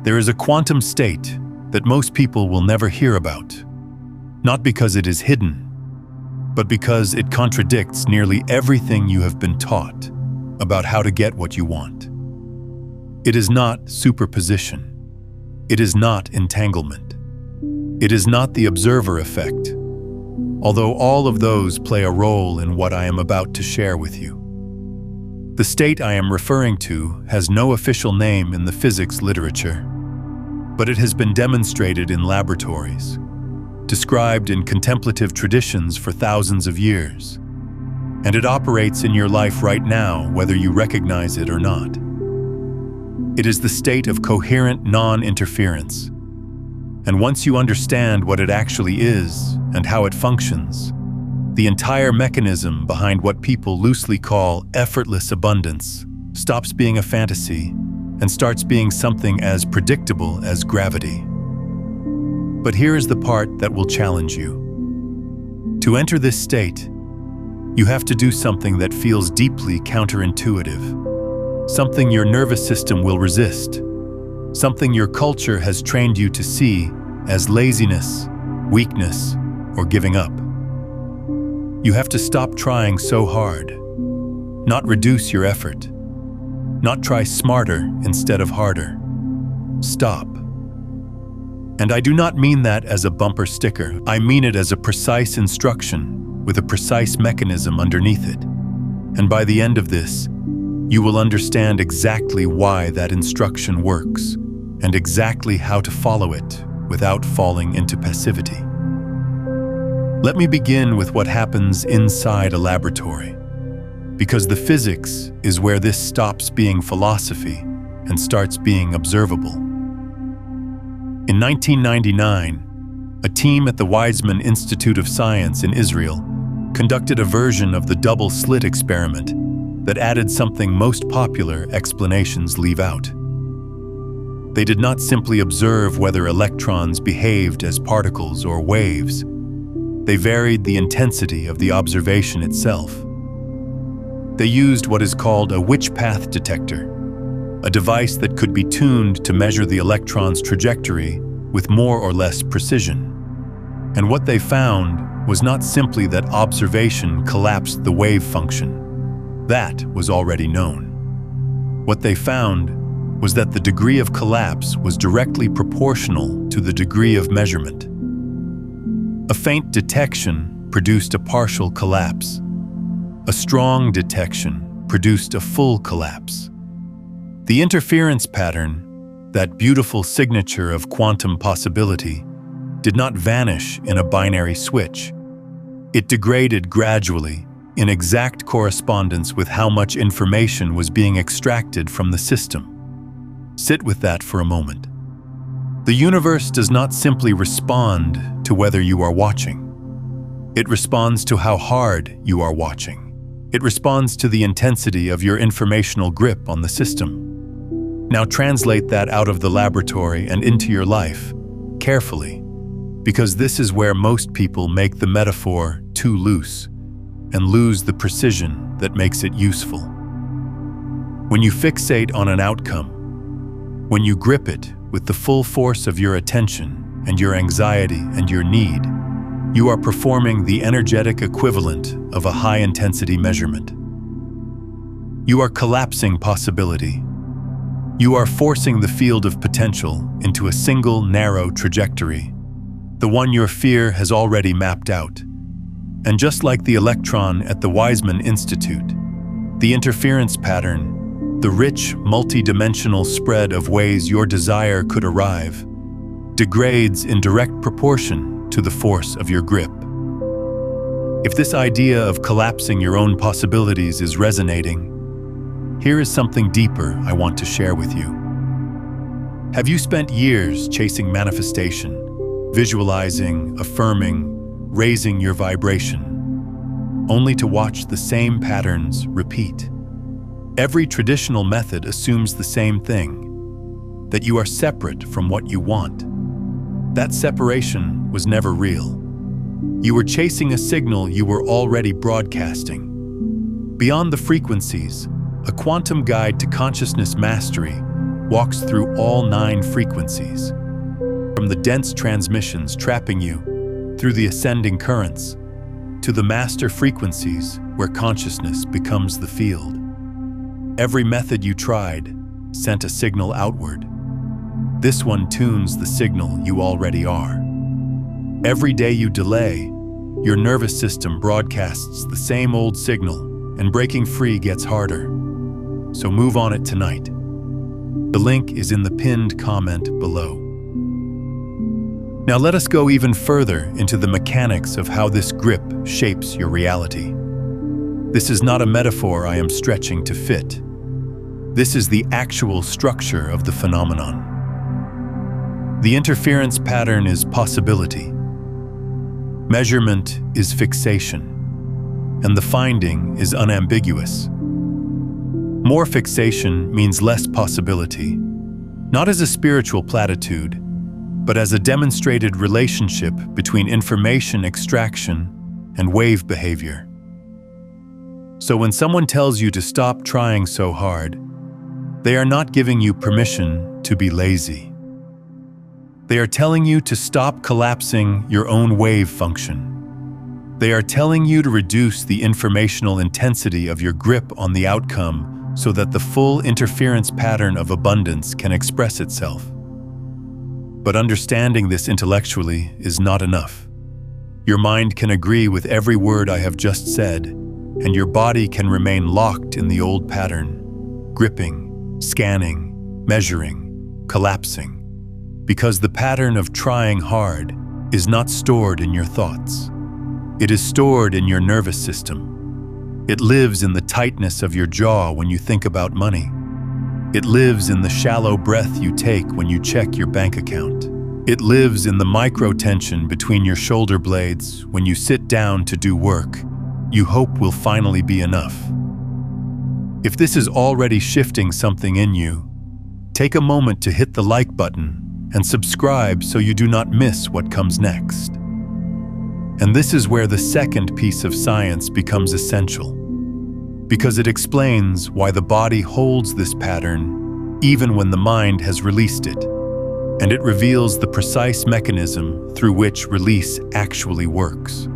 There is a quantum state that most people will never hear about, not because it is hidden, but because it contradicts nearly everything you have been taught about how to get what you want. It is not superposition. It is not entanglement. It is not the observer effect, although all of those play a role in what I am about to share with you. The state I am referring to has no official name in the physics literature, but it has been demonstrated in laboratories, described in contemplative traditions for thousands of years, and it operates in your life right now, whether you recognize it or not. It is the state of coherent non-interference, and once you understand what it actually is and how it functions, the entire mechanism behind what people loosely call effortless abundance stops being a fantasy and starts being something as predictable as gravity. But here is the part that will challenge you. To enter this state, you have to do something that feels deeply counterintuitive, something your nervous system will resist, something your culture has trained you to see as laziness, weakness, or giving up. You have to stop trying so hard, not reduce your effort, not try smarter instead of harder. Stop. And I do not mean that as a bumper sticker. I mean it as a precise instruction with a precise mechanism underneath it. And by the end of this, you will understand exactly why that instruction works and exactly how to follow it without falling into passivity. Let me begin with what happens inside a laboratory, because the physics is where this stops being philosophy and starts being observable. In 1999, a team at the Weizmann Institute of Science in Israel conducted a version of the double slit experiment that added something most popular explanations leave out. They did not simply observe whether electrons behaved as particles or waves. They varied the intensity of the observation itself. They used what is called a witch path detector, a device that could be tuned to measure the electron's trajectory with more or less precision. And what they found was not simply that observation collapsed the wave function. That was already known. What they found was that the degree of collapse was directly proportional to the degree of measurement. A faint detection produced a partial collapse. A strong detection produced a full collapse. The interference pattern, that beautiful signature of quantum possibility, did not vanish in a binary switch. It degraded gradually, in exact correspondence with how much information was being extracted from the system. Sit with that for a moment. The universe does not simply respond to whether you are watching. It responds to how hard you are watching. It responds to the intensity of your informational grip on the system. Now translate that out of the laboratory and into your life, carefully, because this is where most people make the metaphor too loose and lose the precision that makes it useful. When you fixate on an outcome, when you grip it with the full force of your attention and your anxiety and your need, you are performing the energetic equivalent of a high-intensity measurement. You are collapsing possibility. You are forcing the field of potential into a single narrow trajectory, the one your fear has already mapped out. And just like the electron at the Weizmann Institute, the interference pattern, the rich, multi-dimensional spread of ways your desire could arrive, degrades in direct proportion to the force of your grip. If this idea of collapsing your own possibilities is resonating, here is something deeper I want to share with you. Have you spent years chasing manifestation, visualizing, affirming, raising your vibration, only to watch the same patterns repeat? Every traditional method assumes the same thing, that you are separate from what you want. That separation was never real. You were chasing a signal you were already broadcasting. Beyond the frequencies, a quantum guide to consciousness mastery walks through all 9 frequencies, from the dense transmissions trapping you through the ascending currents to the master frequencies where consciousness becomes the field. Every method you tried sent a signal outward. This one tunes the signal you already are. Every day you delay, your nervous system broadcasts the same old signal, and breaking free gets harder. So move on it tonight. The link is in the pinned comment below. Now let us go even further into the mechanics of how this grip shapes your reality. This is not a metaphor I am stretching to fit. This is the actual structure of the phenomenon. The interference pattern is possibility. Measurement is fixation, and the finding is unambiguous. More fixation means less possibility, not as a spiritual platitude, but as a demonstrated relationship between information extraction and wave behavior. So when someone tells you to stop trying so hard, they are not giving you permission to be lazy. They are telling you to stop collapsing your own wave function. They are telling you to reduce the informational intensity of your grip on the outcome so that the full interference pattern of abundance can express itself. But understanding this intellectually is not enough. Your mind can agree with every word I have just said, and your body can remain locked in the old pattern, gripping, scanning, measuring, collapsing. Because the pattern of trying hard is not stored in your thoughts. It is stored in your nervous system. It lives in the tightness of your jaw when you think about money. It lives in the shallow breath you take when you check your bank account. It lives in the micro-tension between your shoulder blades when you sit down to do work you hope will finally be enough. If this is already shifting something in you, take a moment to hit the like button and subscribe so you do not miss what comes next. And this is where the second piece of science becomes essential, because it explains why the body holds this pattern even when the mind has released it, and it reveals the precise mechanism through which release actually works.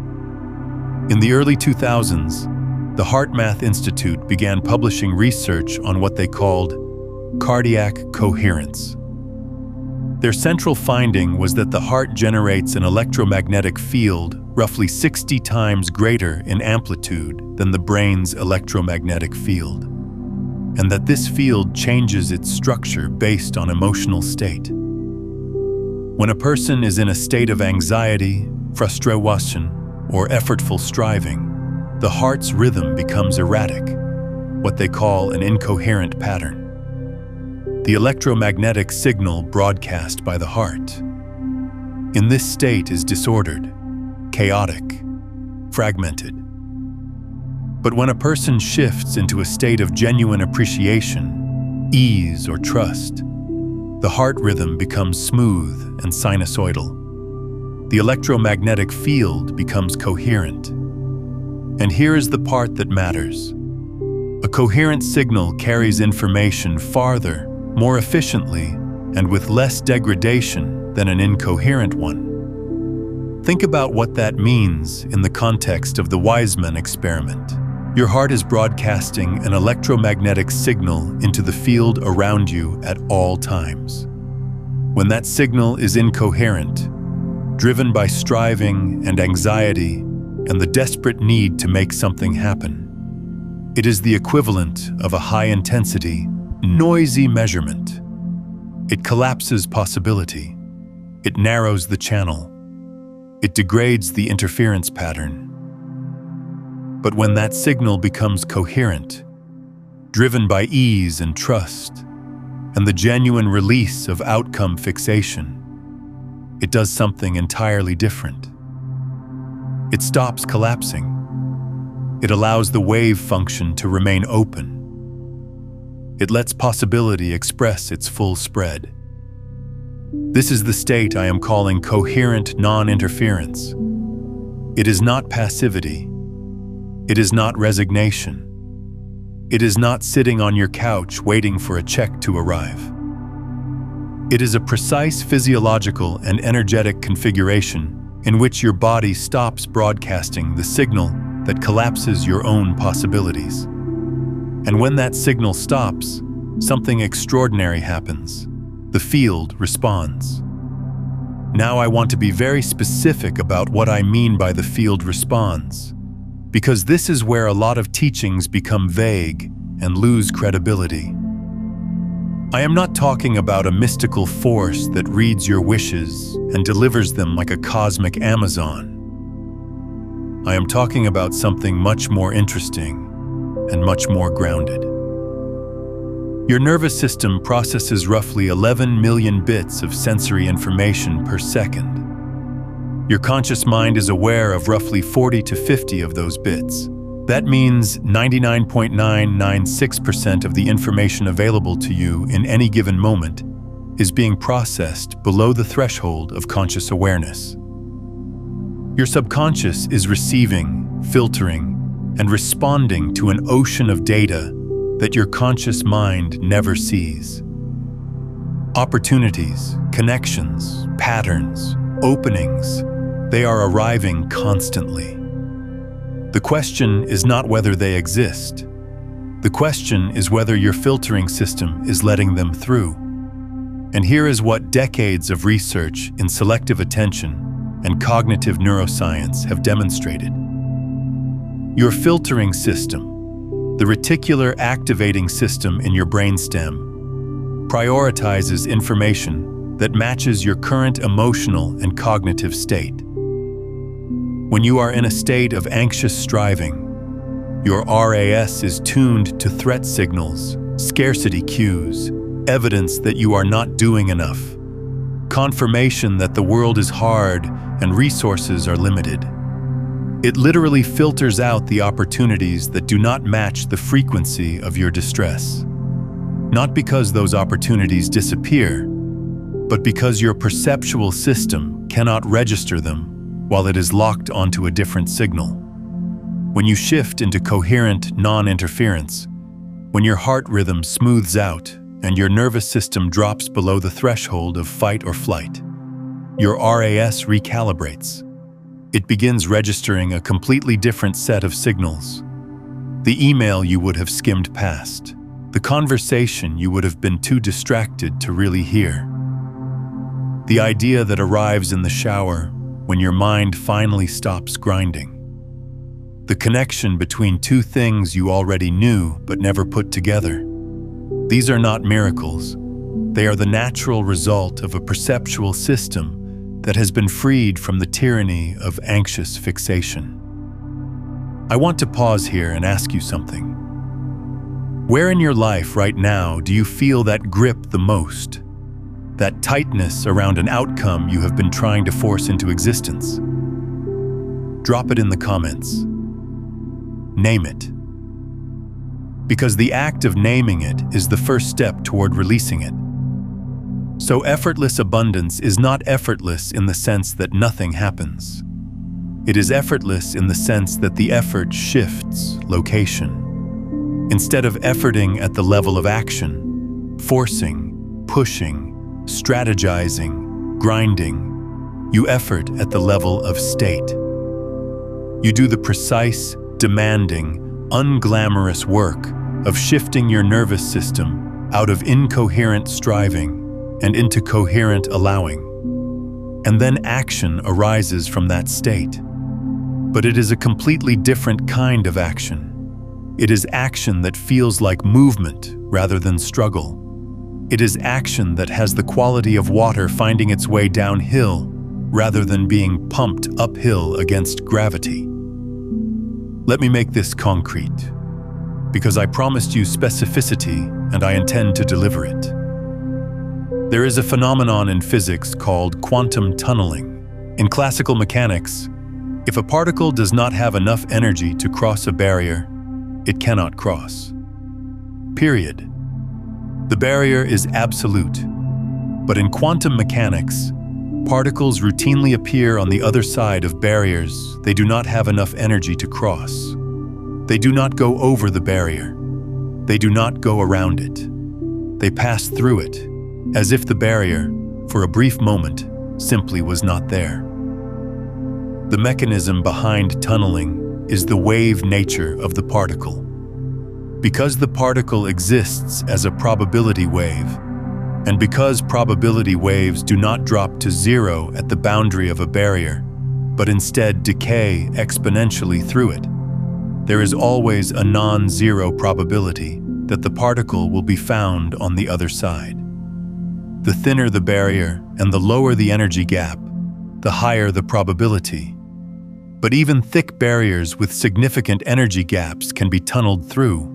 In the early 2000s, the HeartMath Institute began publishing research on what they called cardiac coherence. Their central finding was that the heart generates an electromagnetic field roughly 60 times greater in amplitude than the brain's electromagnetic field, and that this field changes its structure based on emotional state. When a person is in a state of anxiety, frustration, or effortful striving, the heart's rhythm becomes erratic, what they call an incoherent pattern. The electromagnetic signal broadcast by the heart in this state is disordered, chaotic, fragmented. But when a person shifts into a state of genuine appreciation, ease, or trust, the heart rhythm becomes smooth and sinusoidal. The electromagnetic field becomes coherent. And here is the part that matters. A coherent signal carries information farther, more efficiently, and with less degradation than an incoherent one. Think about what that means in the context of the Wiseman experiment. Your heart is broadcasting an electromagnetic signal into the field around you at all times. When that signal is incoherent, driven by striving and anxiety and the desperate need to make something happen, it is the equivalent of a high-intensity, noisy measurement. It collapses possibility. It narrows the channel. It degrades the interference pattern. But when that signal becomes coherent, driven by ease and trust, and the genuine release of outcome fixation, it does something entirely different. It stops collapsing. It allows the wave function to remain open. It lets possibility express its full spread. This is the state I am calling coherent non-interference. It is not passivity. It is not resignation. It is not sitting on your couch waiting for a check to arrive. It is a precise physiological and energetic configuration in which your body stops broadcasting the signal that collapses your own possibilities. And when that signal stops, something extraordinary happens. The field responds. Now I want to be very specific about what I mean by the field responds, because this is where a lot of teachings become vague and lose credibility. I am not talking about a mystical force that reads your wishes and delivers them like a cosmic Amazon. I am talking about something much more interesting and much more grounded. Your nervous system processes roughly 11 million bits of sensory information per second. Your conscious mind is aware of roughly 40 to 50 of those bits. That means 99.996% of the information available to you in any given moment is being processed below the threshold of conscious awareness. Your subconscious is receiving, filtering, and responding to an ocean of data that your conscious mind never sees. Opportunities, connections, patterns, openings, they are arriving constantly. The question is not whether they exist. The question is whether your filtering system is letting them through. And here is what decades of research in selective attention and cognitive neuroscience have demonstrated. Your filtering system, the reticular activating system in your brainstem, prioritizes information that matches your current emotional and cognitive state. When you are in a state of anxious striving, your RAS is tuned to threat signals, scarcity cues, evidence that you are not doing enough, confirmation that the world is hard and resources are limited. It literally filters out the opportunities that do not match the frequency of your distress. Not because those opportunities disappear, but because your perceptual system cannot register them while it is locked onto a different signal. When you shift into coherent non-interference, when your heart rhythm smooths out and your nervous system drops below the threshold of fight or flight, your RAS recalibrates. It begins registering a completely different set of signals. The email you would have skimmed past, the conversation you would have been too distracted to really hear, the idea that arrives in the shower when your mind finally stops grinding. The connection between two things you already knew but never put together. These are not miracles. They are the natural result of a perceptual system that has been freed from the tyranny of anxious fixation. I want to pause here and ask you something. Where in your life right now do you feel that grip the most? That tightness around an outcome you have been trying to force into existence? Drop it in the comments. Name it. Because the act of naming it is the first step toward releasing it. So effortless abundance is not effortless in the sense that nothing happens. It is effortless in the sense that the effort shifts location. Instead of efforting at the level of action, forcing, pushing, strategizing, grinding, you effort at the level of state. You do the precise, demanding, unglamorous work of shifting your nervous system out of incoherent striving and into coherent allowing. And then action arises from that state. But it is a completely different kind of action. It is action that feels like movement rather than struggle. It is action that has the quality of water finding its way downhill rather than being pumped uphill against gravity. Let me make this concrete, because I promised you specificity and I intend to deliver it. There is a phenomenon in physics called quantum tunneling. In classical mechanics, if a particle does not have enough energy to cross a barrier, it cannot cross. Period. The barrier is absolute. But in quantum mechanics, particles routinely appear on the other side of barriers they do not have enough energy to cross. They do not go over the barrier. They do not go around it. They pass through it, as if the barrier, for a brief moment, simply was not there. The mechanism behind tunneling is the wave nature of the particle. Because the particle exists as a probability wave, and because probability waves do not drop to zero at the boundary of a barrier, but instead decay exponentially through it, there is always a non-zero probability that the particle will be found on the other side. The thinner the barrier and the lower the energy gap, the higher the probability. But even thick barriers with significant energy gaps can be tunneled through.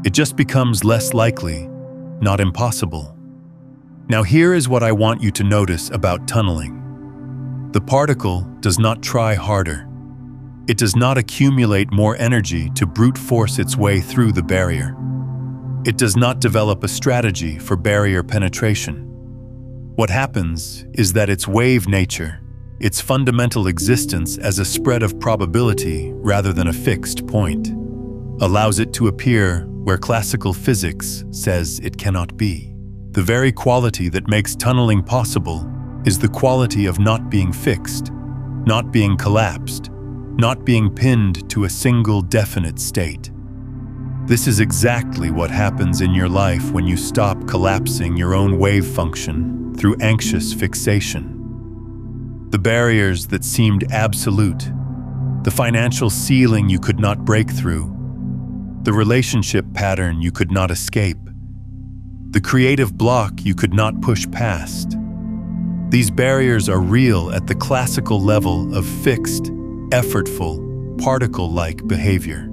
It just becomes less likely, not impossible. Now here is what I want you to notice about tunneling. The particle does not try harder. It does not accumulate more energy to brute force its way through the barrier. It does not develop a strategy for barrier penetration. What happens is that its wave nature, its fundamental existence as a spread of probability rather than a fixed point, allows it to appear where classical physics says it cannot be. The very quality that makes tunneling possible is the quality of not being fixed, not being collapsed, not being pinned to a single definite state. This is exactly what happens in your life when you stop collapsing your own wave function through anxious fixation. The barriers that seemed absolute, the financial ceiling you could not break through, the relationship pattern you could not escape, the creative block you could not push past. These barriers are real at the classical level of fixed, effortful, particle-like behavior.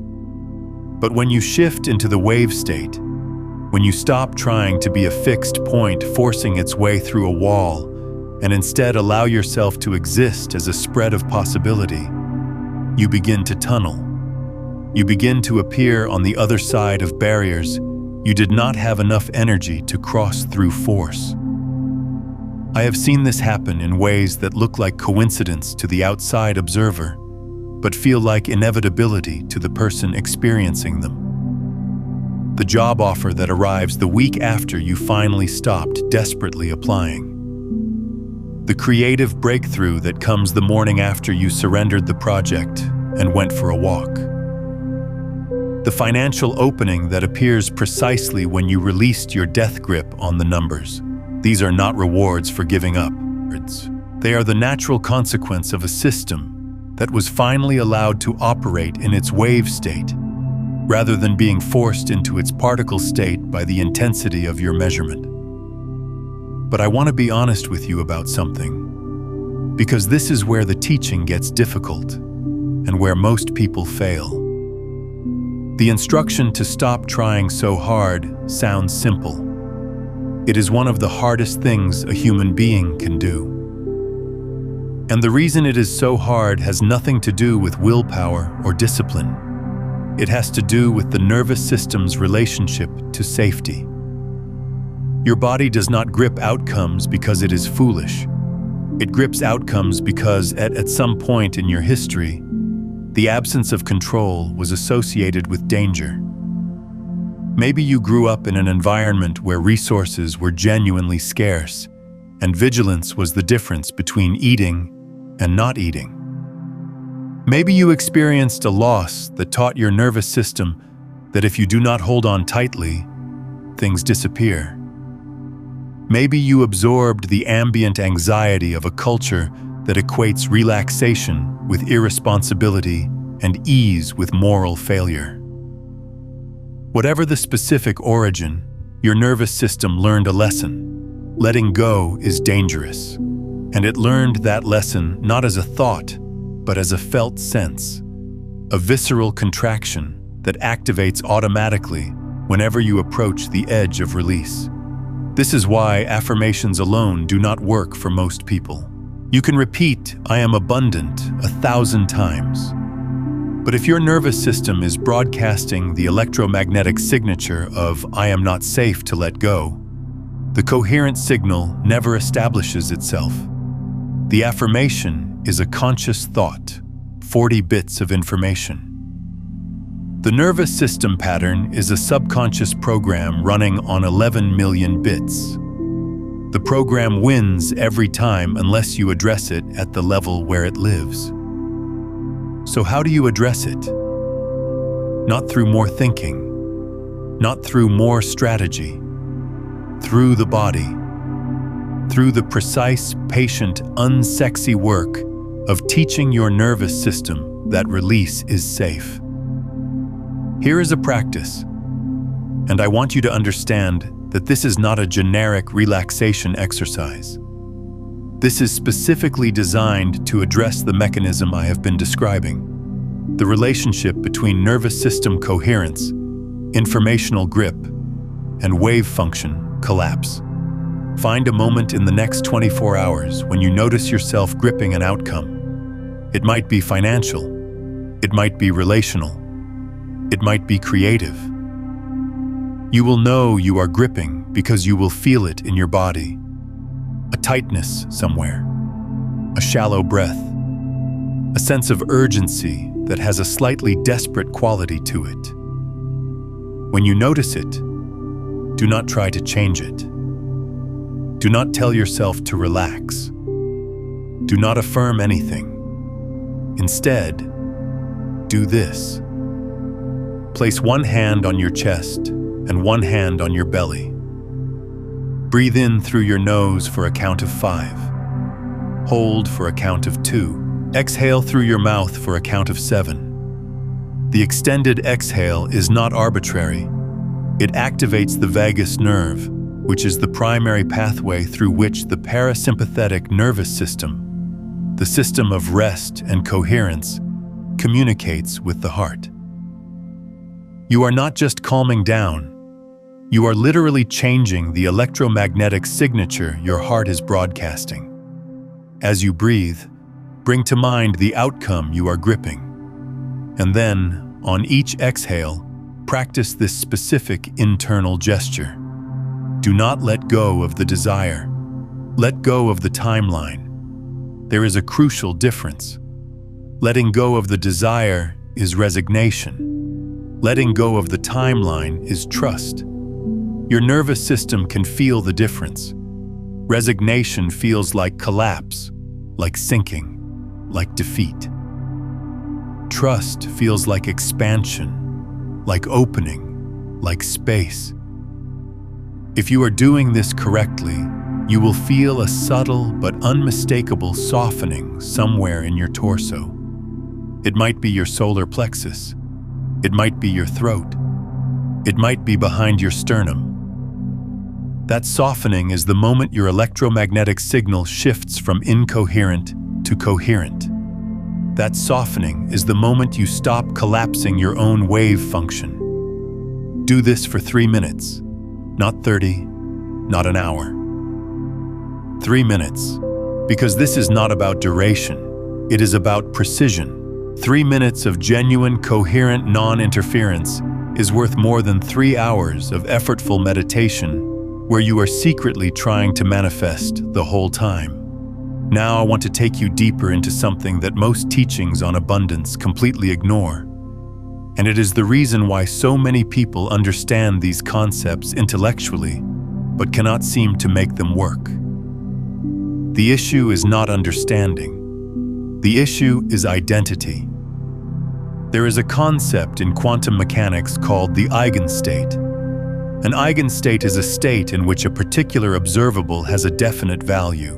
But when you shift into the wave state, when you stop trying to be a fixed point forcing its way through a wall and instead allow yourself to exist as a spread of possibility, you begin to tunnel. You begin to appear on the other side of barriers you did not have enough energy to cross through force. I have seen this happen in ways that look like coincidence to the outside observer, but feel like inevitability to the person experiencing them. The job offer that arrives the week after you finally stopped desperately applying. The creative breakthrough that comes the morning after you surrendered the project and went for a walk. The financial opening that appears precisely when you released your death grip on the numbers. These are not rewards for giving up. They are the natural consequence of a system that was finally allowed to operate in its wave state, rather than being forced into its particle state by the intensity of your measurement. But I want to be honest with you about something, because this is where the teaching gets difficult and where most people fail. The instruction to stop trying so hard sounds simple. It is one of the hardest things a human being can do. And the reason it is so hard has nothing to do with willpower or discipline. It has to do with the nervous system's relationship to safety. Your body does not grip outcomes because it is foolish. It grips outcomes because at some point in your history, the absence of control was associated with danger. Maybe you grew up in an environment where resources were genuinely scarce, and vigilance was the difference between eating and not eating. Maybe you experienced a loss that taught your nervous system that if you do not hold on tightly, things disappear. Maybe you absorbed the ambient anxiety of a culture that equates relaxation with irresponsibility and ease with moral failure. Whatever the specific origin, your nervous system learned a lesson. Letting go is dangerous. And it learned that lesson not as a thought, but as a felt sense, a visceral contraction that activates automatically whenever you approach the edge of release. This is why affirmations alone do not work for most people. You can repeat, "I am abundant," 1,000 times. But if your nervous system is broadcasting the electromagnetic signature of "I am not safe to let go," the coherent signal never establishes itself. The affirmation is a conscious thought, 40 bits of information. The nervous system pattern is a subconscious program running on 11 million bits. The program wins every time unless you address it at the level where it lives. So how do you address it? Not through more thinking, not through more strategy, through the body, through the precise, patient, unsexy work of teaching your nervous system that release is safe. Here is a practice, and I want you to understand that this is not a generic relaxation exercise. This is specifically designed to address the mechanism I have been describing, the relationship between nervous system coherence, informational grip, and wave function collapse. Find a moment in the next 24 hours when you notice yourself gripping an outcome. It might be financial, it might be relational, it might be creative. You will know you are gripping because you will feel it in your body. A tightness somewhere, a shallow breath, a sense of urgency that has a slightly desperate quality to it. When you notice it, do not try to change it. Do not tell yourself to relax. Do not affirm anything. Instead, do this. Place one hand on your chest and one hand on your belly. Breathe in through your nose for a count of 5. Hold for a count of 2. Exhale through your mouth for a count of 7. The extended exhale is not arbitrary. It activates the vagus nerve, which is the primary pathway through which the parasympathetic nervous system, the system of rest and coherence, communicates with the heart. You are not just calming down, you are literally changing the electromagnetic signature your heart is broadcasting. As you breathe, bring to mind the outcome you are gripping. And then, on each exhale, practice this specific internal gesture. Do not let go of the desire. Let go of the timeline. There is a crucial difference. Letting go of the desire is resignation. Letting go of the timeline is trust. Your nervous system can feel the difference. Resignation feels like collapse, like sinking, like defeat. Trust feels like expansion, like opening, like space. If you are doing this correctly, you will feel a subtle but unmistakable softening somewhere in your torso. It might be your solar plexus. It might be your throat. It might be behind your sternum. That softening is the moment your electromagnetic signal shifts from incoherent to coherent. That softening is the moment you stop collapsing your own wave function. Do this for 3 minutes, not 30, not an hour. 3 minutes, because this is not about duration, it is about precision. 3 minutes of genuine, coherent non-interference is worth more than 3 hours of effortful meditation where you are secretly trying to manifest the whole time. Now I want to take you deeper into something that most teachings on abundance completely ignore. And it is the reason why so many people understand these concepts intellectually, but cannot seem to make them work. The issue is not understanding. The issue is identity. There is a concept in quantum mechanics called the eigenstate. An eigenstate is a state in which a particular observable has a definite value.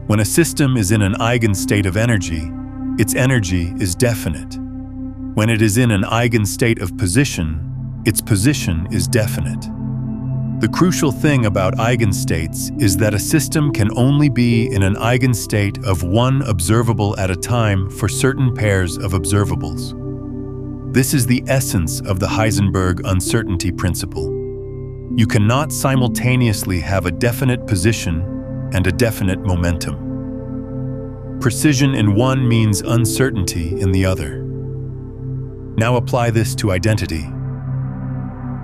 When a system is in an eigenstate of energy, its energy is definite. When it is in an eigenstate of position, its position is definite. The crucial thing about eigenstates is that a system can only be in an eigenstate of one observable at a time for certain pairs of observables. This is the essence of the Heisenberg uncertainty principle. You cannot simultaneously have a definite position and a definite momentum. Precision in one means uncertainty in the other. Now apply this to identity.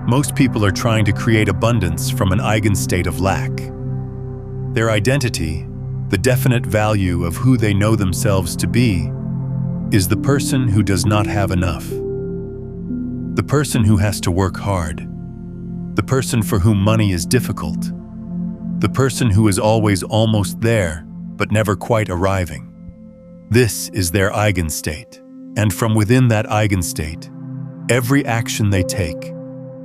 Most people are trying to create abundance from an eigenstate of lack. Their identity, the definite value of who they know themselves to be, is the person who does not have enough. The person who has to work hard. The person for whom money is difficult. the person who is always almost there, but never quite arriving. This is their eigenstate, and from within that eigenstate, every action they take,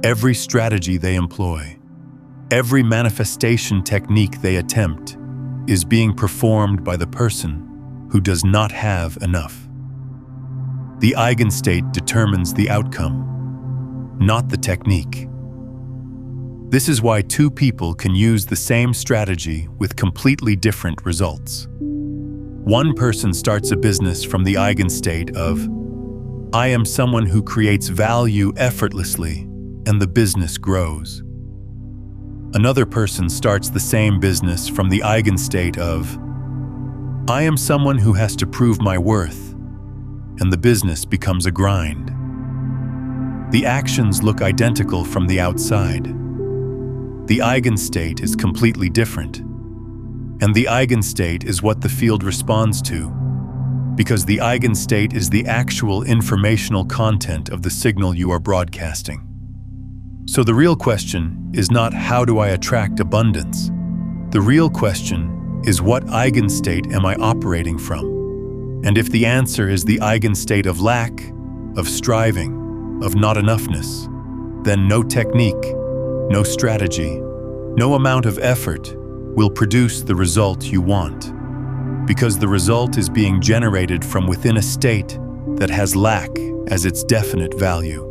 every strategy they employ, every manifestation technique they attempt is being performed by the person who does not have enough. The eigenstate determines the outcome, not the technique. This is why two people can use the same strategy with completely different results. One person starts a business from the eigenstate of, I am someone who creates value effortlessly, and the business grows. Another person starts the same business from the eigenstate of, I am someone who has to prove my worth, and the business becomes a grind. The actions look identical from the outside. The eigenstate is completely different. And the eigenstate is what the field responds to, because the eigenstate is the actual informational content of the signal you are broadcasting. So the real question is not how do I attract abundance? The real question is what eigenstate am I operating from? And if the answer is the eigenstate of lack, of striving, of not enoughness, then no technique, no strategy, no amount of effort will produce the result you want, because the result is being generated from within a state that has lack as its definite value.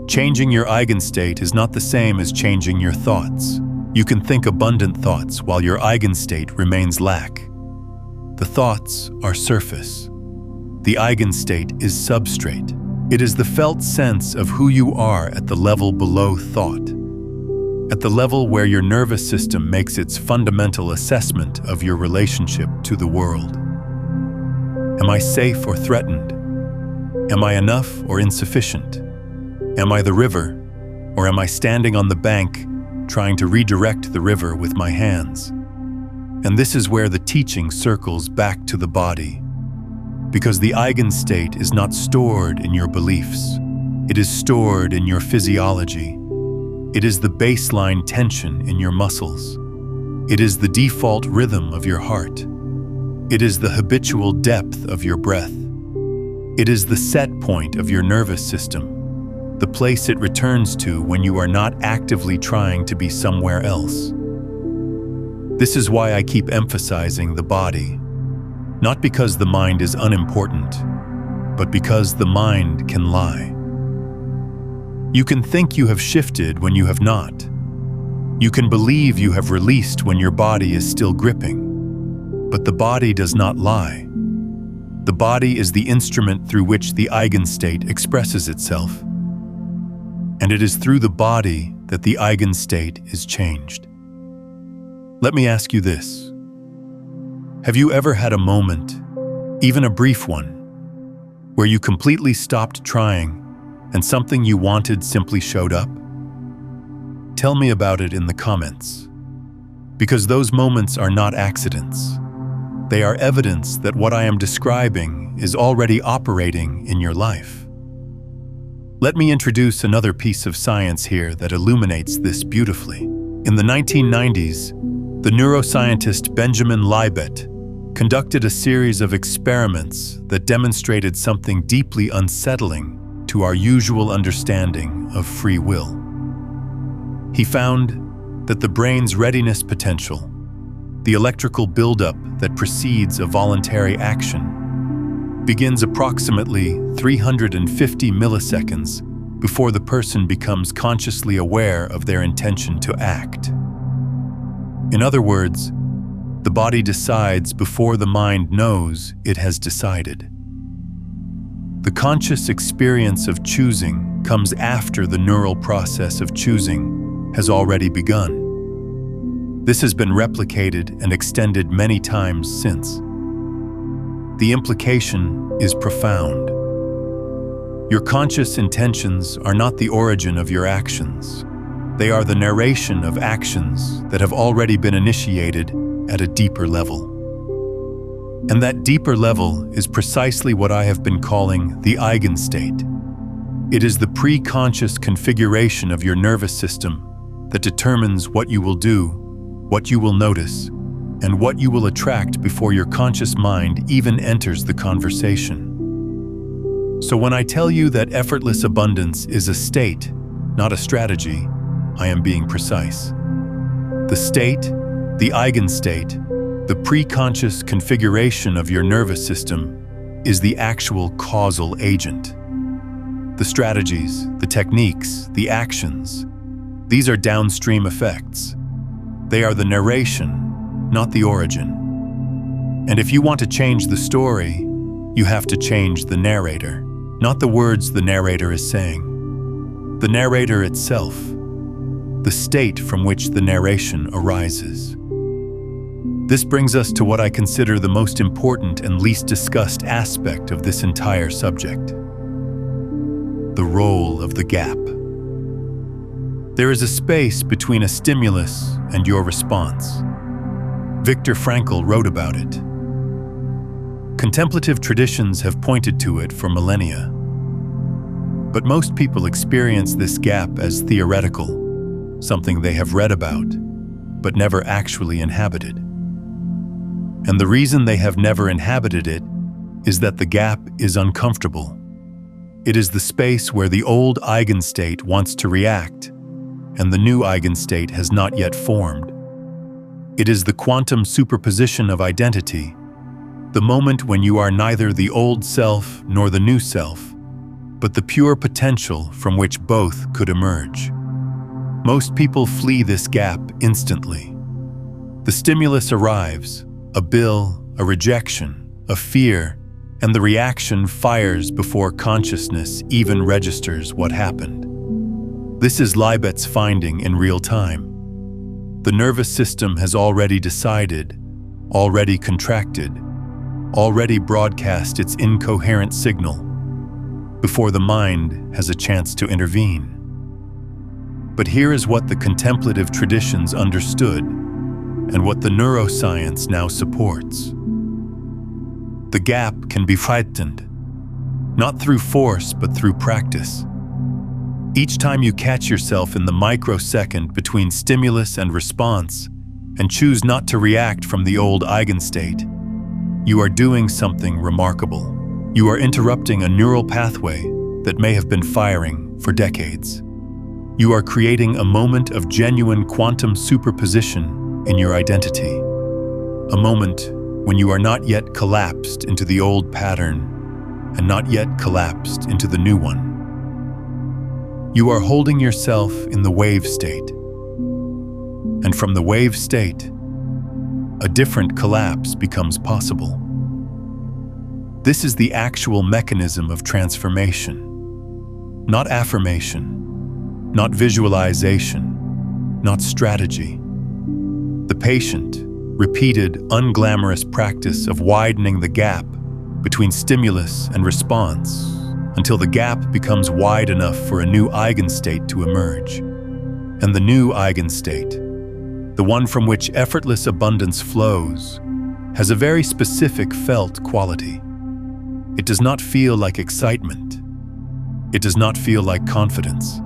Changing your eigenstate is not the same as changing your thoughts. You can think abundant thoughts while your eigenstate remains lack. The thoughts are surface. The eigenstate is substrate. It is the felt sense of who you are at the level below thought, at the level where your nervous system makes its fundamental assessment of your relationship to the world. Am I safe or threatened? Am I enough or insufficient? Am I the river, or am I standing on the bank trying to redirect the river with my hands? And this is where the teaching circles back to the body, because the eigenstate is not stored in your beliefs. It is stored in your physiology. It is the baseline tension in your muscles. It is the default rhythm of your heart. It is the habitual depth of your breath. It is the set point of your nervous system, the place it returns to when you are not actively trying to be somewhere else. This is why I keep emphasizing the body, not because the mind is unimportant, but because the mind can lie. You can think you have shifted when you have not. You can believe you have released when your body is still gripping. But the body does not lie. The body is the instrument through which the eigenstate expresses itself. And it is through the body that the eigenstate is changed. Let me ask you this. Have you ever had a moment, even a brief one, where you completely stopped trying and something you wanted simply showed up? Tell me about it in the comments. Because those moments are not accidents. They are evidence that what I am describing is already operating in your life. Let me introduce another piece of science here that illuminates this beautifully. In the 1990s, the neuroscientist Benjamin Libet conducted a series of experiments that demonstrated something deeply unsettling to our usual understanding of free will. He found that the brain's readiness potential, the electrical buildup that precedes a voluntary action, begins approximately 350 milliseconds before the person becomes consciously aware of their intention to act. In other words, the body decides before the mind knows it has decided. The conscious experience of choosing comes after the neural process of choosing has already begun. This has been replicated and extended many times since. The implication is profound. Your conscious intentions are not the origin of your actions. They are the narration of actions that have already been initiated at a deeper level. And that deeper level is precisely what I have been calling the eigenstate. It is the pre-conscious configuration of your nervous system that determines what you will do what you will notice, and what you will attract before your conscious mind even enters the conversation. So when I tell you that effortless abundance is a state, not a strategy, I am being precise. The state, the eigenstate, the pre-conscious configuration of your nervous system is the actual causal agent. The strategies, the techniques, the actions, these are downstream effects. They are the narration, not the origin. And if you want to change the story, you have to change the narrator, not the words the narrator is saying. The narrator itself, the state from which the narration arises. This brings us to what I consider the most important and least discussed aspect of this entire subject: the role of the gap. There is a space between a stimulus and your response. Viktor Frankl wrote about it. Contemplative traditions have pointed to it for millennia. But most people experience this gap as theoretical, something they have read about, but never actually inhabited. And the reason they have never inhabited it is that the gap is uncomfortable. It is the space where the old eigenstate wants to react, and the new eigenstate has not yet formed. It is the quantum superposition of identity, the moment when you are neither the old self nor the new self, but the pure potential from which both could emerge. Most people flee this gap instantly. The stimulus arrives, a bill, a rejection, a fear, and the reaction fires before consciousness even registers what happened. This is Libet's finding in real time. The nervous system has already decided, already contracted, already broadcast its incoherent signal before the mind has a chance to intervene. But here is what the contemplative traditions understood and what the neuroscience now supports. The gap can be frightened, not through force but through practice. Each time you catch yourself in the microsecond between stimulus and response and choose not to react from the old eigenstate, you are doing something remarkable. You are interrupting a neural pathway that may have been firing for decades. You are creating a moment of genuine quantum superposition in your identity. A moment when you are not yet collapsed into the old pattern and not yet collapsed into the new one. You are holding yourself in the wave state. And from the wave state, a different collapse becomes possible. This is the actual mechanism of transformation. Not affirmation, not visualization, not strategy. The patient, repeated, unglamorous practice of widening the gap between stimulus and response until the gap becomes wide enough for a new eigenstate to emerge. And the new eigenstate, the one from which effortless abundance flows, has a very specific felt quality. It does not feel like excitement. It does not feel like confidence.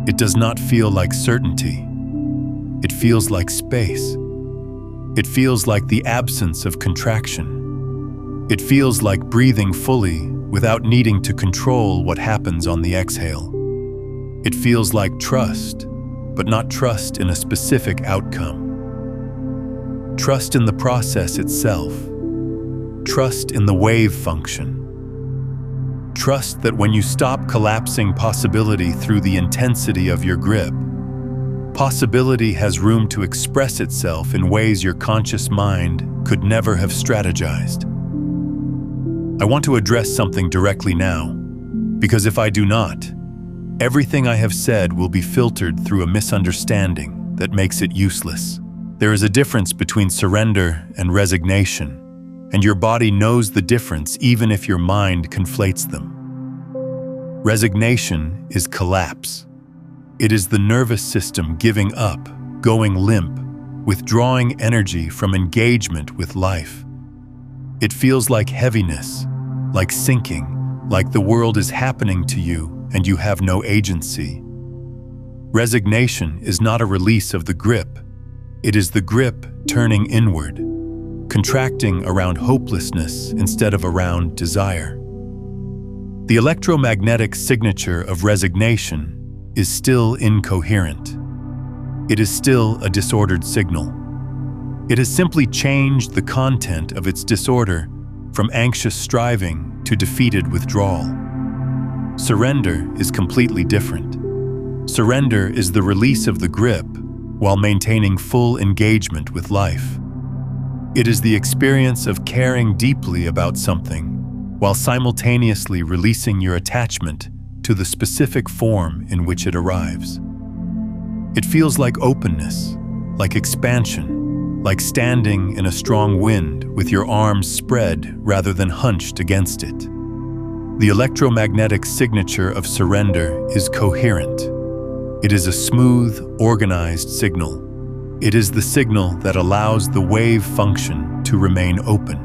It does not feel like certainty. It feels like space. It feels like the absence of contraction. It feels like breathing fully without needing to control what happens on the exhale. It feels like trust, but not trust in a specific outcome. Trust in the process itself. Trust in the wave function. Trust that when you stop collapsing possibility through the intensity of your grip, possibility has room to express itself in ways your conscious mind could never have strategized. I want to address something directly now, because if I do not, everything I have said will be filtered through a misunderstanding that makes it useless. There is a difference between surrender and resignation, and your body knows the difference even if your mind conflates them. Resignation is collapse. It is the nervous system giving up, going limp, withdrawing energy from engagement with life. It feels like heaviness, like sinking, like the world is happening to you and you have no agency. Resignation is not a release of the grip. It is the grip turning inward, contracting around hopelessness instead of around desire. The electromagnetic signature of resignation is still incoherent. It is still a disordered signal. It has simply changed the content of its disorder from anxious striving to defeated withdrawal. Surrender is completely different. Surrender is the release of the grip while maintaining full engagement with life. It is the experience of caring deeply about something while simultaneously releasing your attachment to the specific form in which it arrives. It feels like openness, like expansion, like standing in a strong wind with your arms spread rather than hunched against it. The electromagnetic signature of surrender is coherent. It is a smooth, organized signal. It is the signal that allows the wave function to remain open.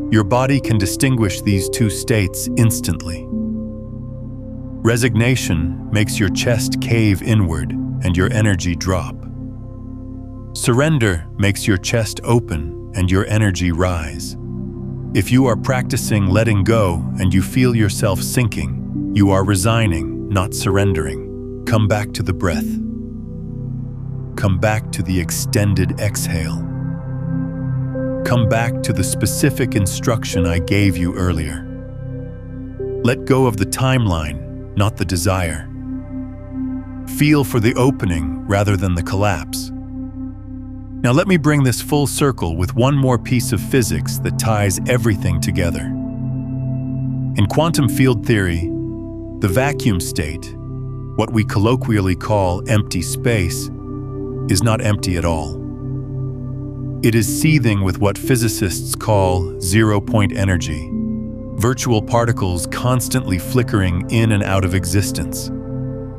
Your body can distinguish these two states instantly. Resignation makes your chest cave inward and your energy drop. Surrender makes your chest open and your energy rise. If you are practicing letting go and you feel yourself sinking, you are resigning, not surrendering. Come back to the breath. Come back to the extended exhale. Come back to the specific instruction I gave you earlier. Let go of the timeline, not the desire. Feel for the opening rather than the collapse. Now let me bring this full circle with one more piece of physics that ties everything together. In quantum field theory, the vacuum state, what we colloquially call empty space, is not empty at all. It is seething with what physicists call zero-point energy, virtual particles constantly flickering in and out of existence,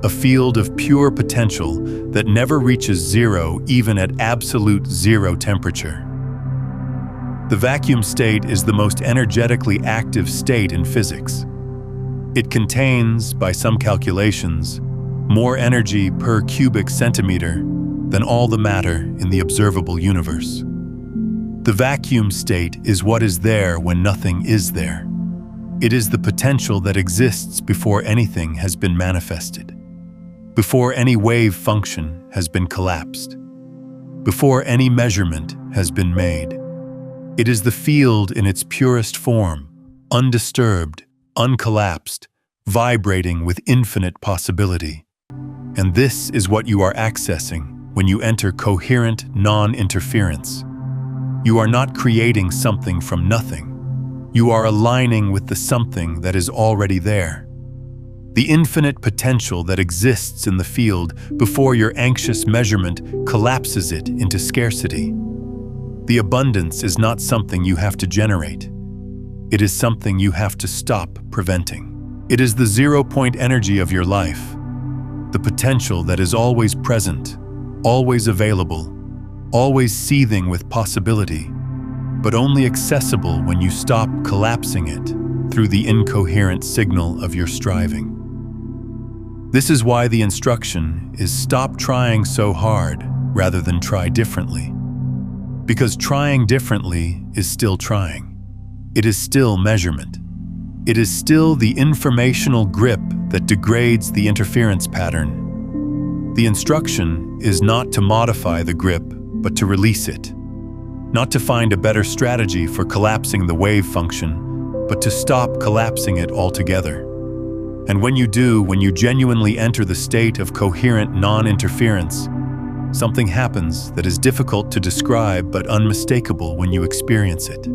a field of pure potential that never reaches zero even at absolute zero temperature. The vacuum state is the most energetically active state in physics. It contains, by some calculations, more energy per cubic centimeter than all the matter in the observable universe. The vacuum state is what is there when nothing is there. It is the potential that exists before anything has been manifested, before any wave function has been collapsed, before any measurement has been made. It is the field in its purest form, undisturbed, uncollapsed, vibrating with infinite possibility. And this is what you are accessing when you enter coherent non-interference. You are not creating something from nothing. You are aligning with the something that is already there. The infinite potential that exists in the field before your anxious measurement collapses it into scarcity. The abundance is not something you have to generate. It is something you have to stop preventing. It is the zero-point energy of your life, the potential that is always present, always available, always seething with possibility, but only accessible when you stop collapsing it through the incoherent signal of your striving. This is why the instruction is stop trying so hard rather than try differently. Because trying differently is still trying. It is still measurement. It is still the informational grip that degrades the interference pattern. The instruction is not to modify the grip, but to release it. Not to find a better strategy for collapsing the wave function, but to stop collapsing it altogether. And when you do, when you genuinely enter the state of coherent non-interference, something happens that is difficult to describe but unmistakable when you experience it.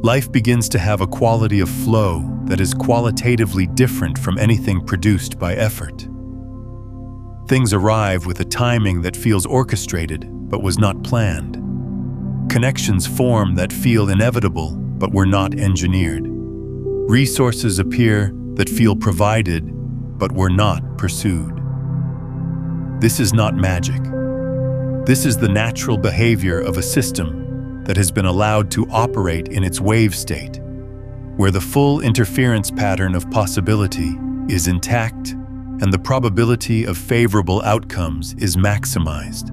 Life begins to have a quality of flow that is qualitatively different from anything produced by effort. Things arrive with a timing that feels orchestrated but was not planned. Connections form that feel inevitable but were not engineered. Resources appear that feel provided but were not pursued. This is not magic. This is the natural behavior of a system that has been allowed to operate in its wave state, where the full interference pattern of possibility is intact and the probability of favorable outcomes is maximized.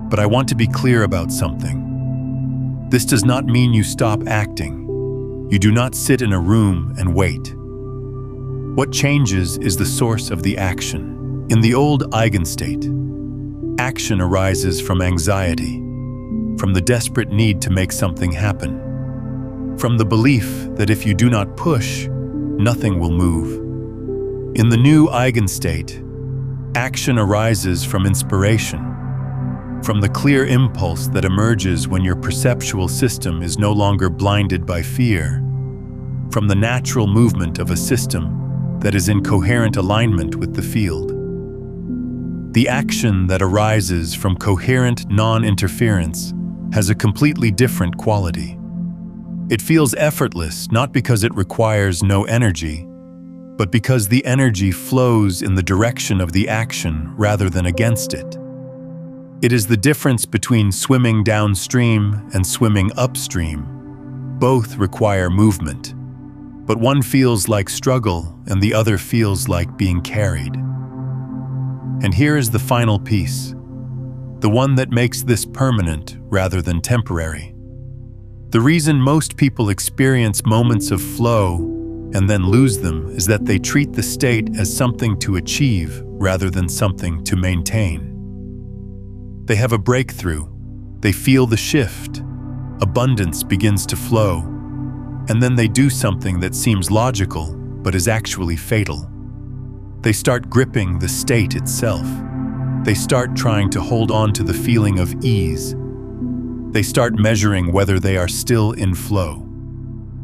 But I want to be clear about something. This does not mean you stop acting. You do not sit in a room and wait. What changes is the source of the action. In the old eigenstate, action arises from anxiety, from the desperate need to make something happen, from the belief that if you do not push, nothing will move. In the new eigenstate, action arises from inspiration, from the clear impulse that emerges when your perceptual system is no longer blinded by fear, from the natural movement of a system that is in coherent alignment with the field. The action that arises from coherent non-interference has a completely different quality. It feels effortless not because it requires no energy, but because the energy flows in the direction of the action rather than against it. It is the difference between swimming downstream and swimming upstream. Both require movement, but one feels like struggle and the other feels like being carried. And here is the final piece, the one that makes this permanent rather than temporary. The reason most people experience moments of flow and then lose them is that they treat the state as something to achieve rather than something to maintain. They have a breakthrough, they feel the shift, abundance begins to flow, and then they do something that seems logical but is actually fatal. They start gripping the state itself. They start trying to hold on to the feeling of ease. They start measuring whether they are still in flow.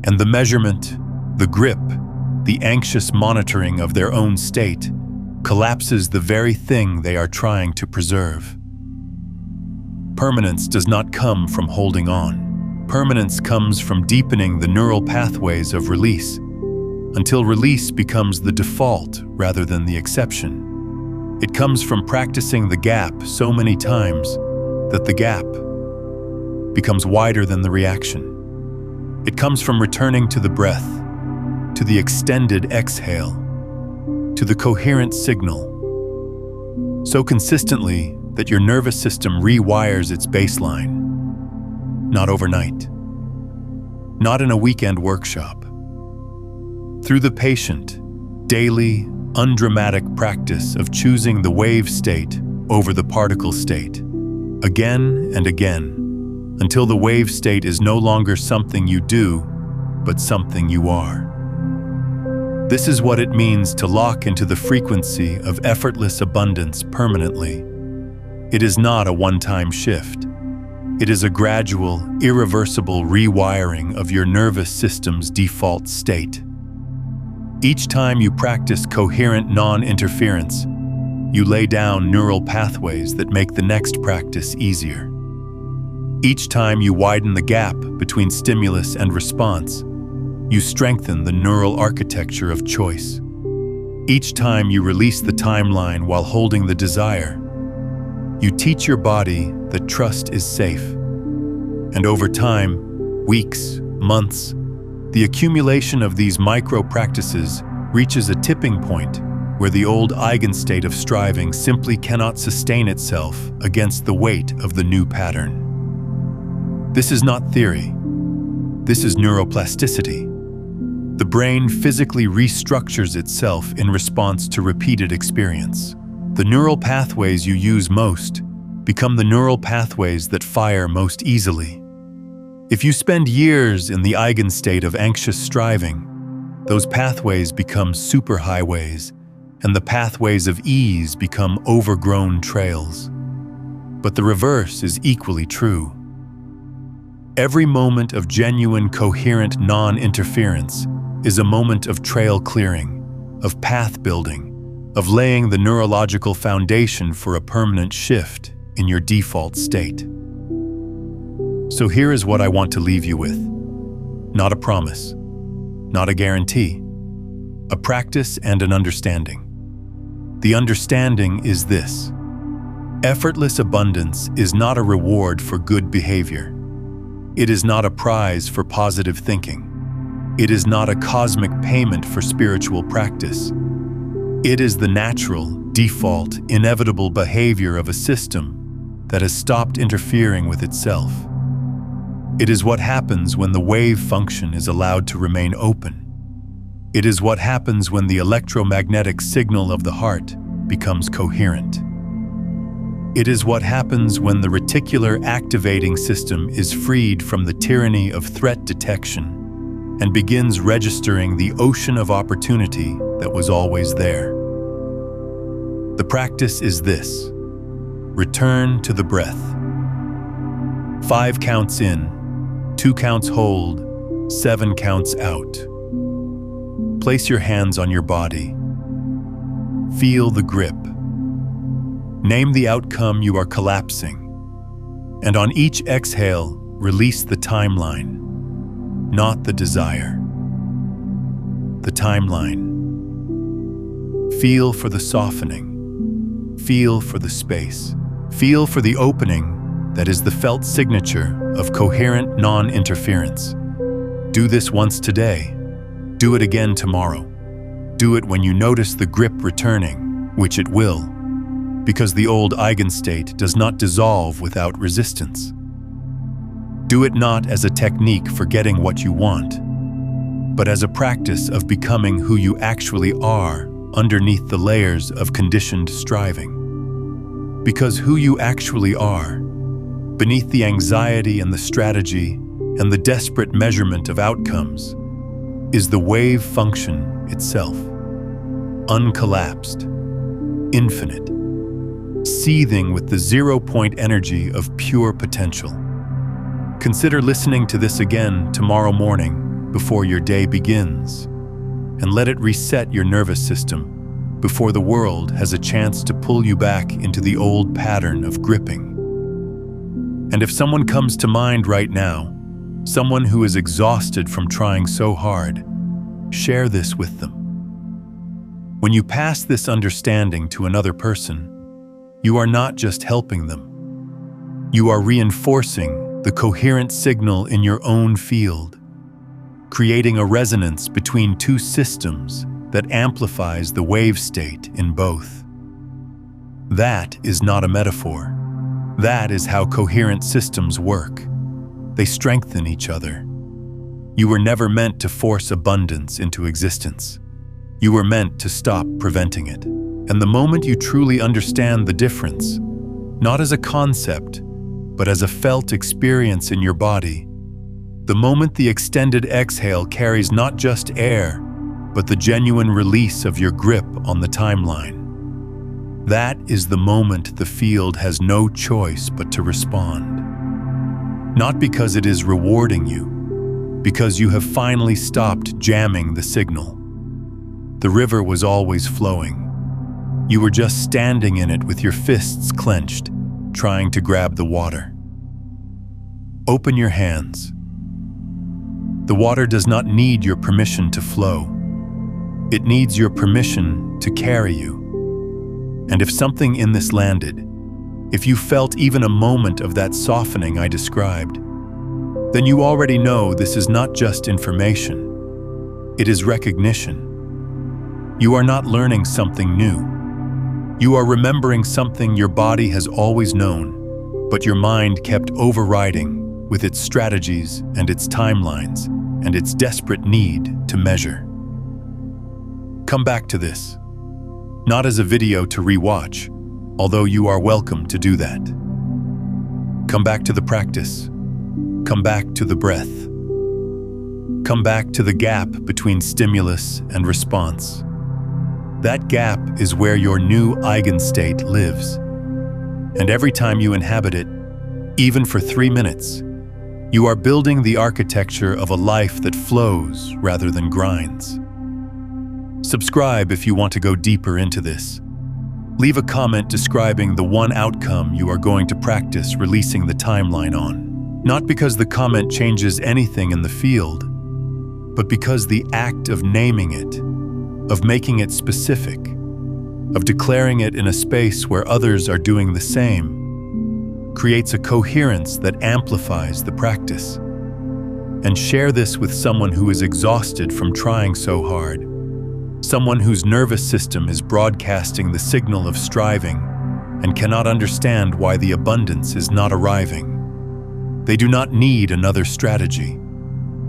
And the measurement, the grip, the anxious monitoring of their own state collapses the very thing they are trying to preserve. Permanence does not come from holding on. Permanence comes from deepening the neural pathways of release until release becomes the default rather than the exception. It comes from practicing the gap so many times that the gap becomes wider than the reaction. It comes from returning to the breath, to the extended exhale, to the coherent signal, so consistently that your nervous system rewires its baseline. Not overnight. Not in a weekend workshop. Through the patient, daily, undramatic practice of choosing the wave state over the particle state, again and again, until the wave state is no longer something you do, but something you are. This is what it means to lock into the frequency of effortless abundance permanently. It is not a one-time shift. It is a gradual, irreversible rewiring of your nervous system's default state. Each time you practice coherent non-interference, you lay down neural pathways that make the next practice easier. Each time you widen the gap between stimulus and response, you strengthen the neural architecture of choice. Each time you release the timeline while holding the desire, you teach your body that trust is safe. And over time, weeks, months, the accumulation of these micro-practices reaches a tipping point where the old eigenstate of striving simply cannot sustain itself against the weight of the new pattern. This is not theory. This is neuroplasticity. The brain physically restructures itself in response to repeated experience. The neural pathways you use most become the neural pathways that fire most easily. If you spend years in the eigenstate of anxious striving, those pathways become superhighways, and the pathways of ease become overgrown trails. But the reverse is equally true. Every moment of genuine, coherent non-interference is a moment of trail clearing, of path building, of laying the neurological foundation for a permanent shift in your default state. So here is what I want to leave you with. Not a promise, not a guarantee, a practice and an understanding. The understanding is this: effortless abundance is not a reward for good behavior. It is not a prize for positive thinking. It is not a cosmic payment for spiritual practice. It is the natural, default, inevitable behavior of a system that has stopped interfering with itself. It is what happens when the wave function is allowed to remain open. It is what happens when the electromagnetic signal of the heart becomes coherent. It is what happens when the reticular activating system is freed from the tyranny of threat detection and begins registering the ocean of opportunity that was always there. The practice is this: return to the breath. 5 counts in, 2 counts hold, 7 counts out. Place your hands on your body. Feel the grip. Name the outcome you are collapsing. And on each exhale, release the timeline, not the desire. The timeline. Feel for the softening. Feel for the space. Feel for the opening that is the felt signature of coherent non-interference. Do this once today. Do it again tomorrow. Do it when you notice the grip returning, which it will, because the old eigenstate does not dissolve without resistance. Do it not as a technique for getting what you want, but as a practice of becoming who you actually are underneath the layers of conditioned striving. Because who you actually are, beneath the anxiety and the strategy and the desperate measurement of outcomes, is the wave function itself, uncollapsed, infinite, seething with the zero-point energy of pure potential. Consider listening to this again tomorrow morning before your day begins, and let it reset your nervous system before the world has a chance to pull you back into the old pattern of gripping. And if someone comes to mind right now, someone who is exhausted from trying so hard, share this with them. When you pass this understanding to another person, you are not just helping them. You are reinforcing the coherent signal in your own field, creating a resonance between two systems that amplifies the wave state in both. That is not a metaphor. That is how coherent systems work. They strengthen each other. You were never meant to force abundance into existence. You were meant to stop preventing it. And the moment you truly understand the difference, not as a concept, but as a felt experience in your body, the moment the extended exhale carries not just air, but the genuine release of your grip on the timeline, that is the moment the field has no choice but to respond. Not because it is rewarding you, because you have finally stopped jamming the signal. The river was always flowing. You were just standing in it with your fists clenched, trying to grab the water. Open your hands. The water does not need your permission to flow. It needs your permission to carry you. And if something in this landed, if you felt even a moment of that softening I described, then you already know this is not just information. It is recognition. You are not learning something new. You are remembering something your body has always known, but your mind kept overriding with its strategies and its timelines and its desperate need to measure. Come back to this, not as a video to rewatch, although you are welcome to do that. Come back to the practice. Come back to the breath. Come back to the gap between stimulus and response. That gap is where your new eigenstate lives. And every time you inhabit it, even for 3 minutes, you are building the architecture of a life that flows rather than grinds. Subscribe if you want to go deeper into this. Leave a comment describing the one outcome you are going to practice releasing the timeline on. Not because the comment changes anything in the field, but because the act of naming it, of making it specific, of declaring it in a space where others are doing the same, creates a coherence that amplifies the practice. And share this with someone who is exhausted from trying so hard, someone whose nervous system is broadcasting the signal of striving and cannot understand why the abundance is not arriving. They do not need another strategy.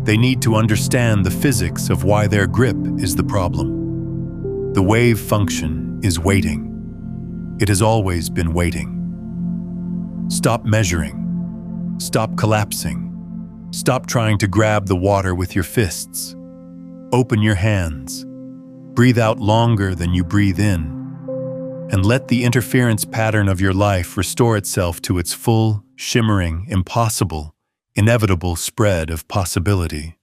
They need to understand the physics of why their grip is the problem. The wave function is waiting. It has always been waiting. Stop measuring. Stop collapsing. Stop trying to grab the water with your fists. Open your hands. Breathe out longer than you breathe in. And let the interference pattern of your life restore itself to its full, shimmering, impossible, inevitable spread of possibility.